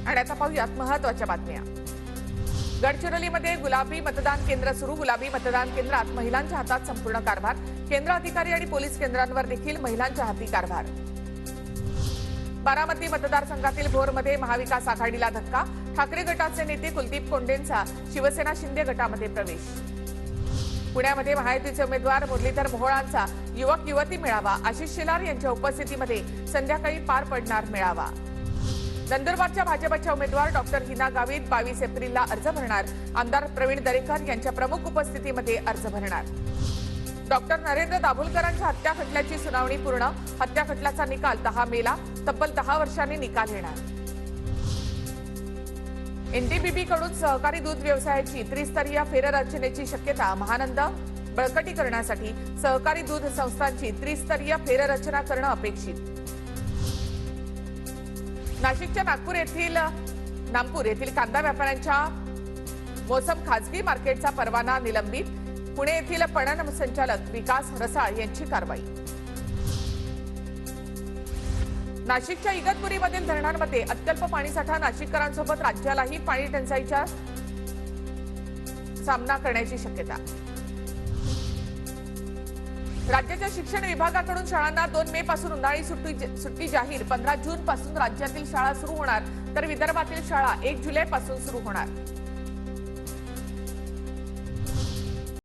आणि आता पाहूयात महत्त्वाच्या बातम्या। गडचिरोलीमध्ये गुलाबी मतदान केंद्र सुरू। गुलाबी मतदान केंद्रात महिलांच्या हातात संपूर्ण कारभार। केंद्र अधिकारी आणि पोलीस केंद्रांवर देखील महिलांच्या हाती कारभार। बारामती मतदारसंघातील भोरमध्ये महाविकास आघाडीला धक्का। ठाकरे गटाचे नेते कुलदीप कोंडेंचा शिवसेना शिंदे गटामध्ये प्रवेश। पुण्यामध्ये महायुतीचे उमेदवार मुरलीधर मोहोळांचा युवक युवती मेळावा। आशिष शेलार यांच्या उपस्थितीमध्ये संध्याकाळी पार पडणार मेळावा। नंदुरबारच्या भाजपच्या उमेदवार डॉक्टर हिना गावित 22 एप्रिलला अर्ज भरणार। आमदार प्रवीण दरेकर यांच्या प्रमुख उपस्थितीमध्ये अर्ज भरणार। डॉक्टर नरेंद्र दाभोलकरांच्या हत्या खटल्याची सुनावणी पूर्ण। हत्या खटल्याचा निकाल 10 मेला। तब्बल 10 वर्षांनी निकाल येणार। एनडीबीबी कडून सहकारी दूध व्यवसायाची त्रिस्तरीय फेररचनेची शक्यता। महानंद बळकटी करण्यासाठी सहकारी दूध संस्थांची त्रिस्तरीय फेररचना करणं अपेक्षित। नाशिकच्या नागपूर येथील कांदा व्यापाऱ्यांच्या मोसम खासगी मार्केटचा परवाना निलंबित। पुणे येथील पणन संचालक विकास रसाळ यांची कारवाई। नाशिकच्या इगतपुरीमधील धरणांमध्ये अत्यल्प पाणीसाठा। नाशिककरांसोबत राज्यालाही पाणी टंचाईचा सामना करण्याची शक्यता। राज्याच्या शिक्षण विभागाकडून शाळांना 2 मे पासून उन्हाळी सुट्टी जाहीर। 15 जून पासून राज्यातील शाळा सुरू होणार, तर विदर्भातील शाळा 1 जुलै पासून सुरू होणार।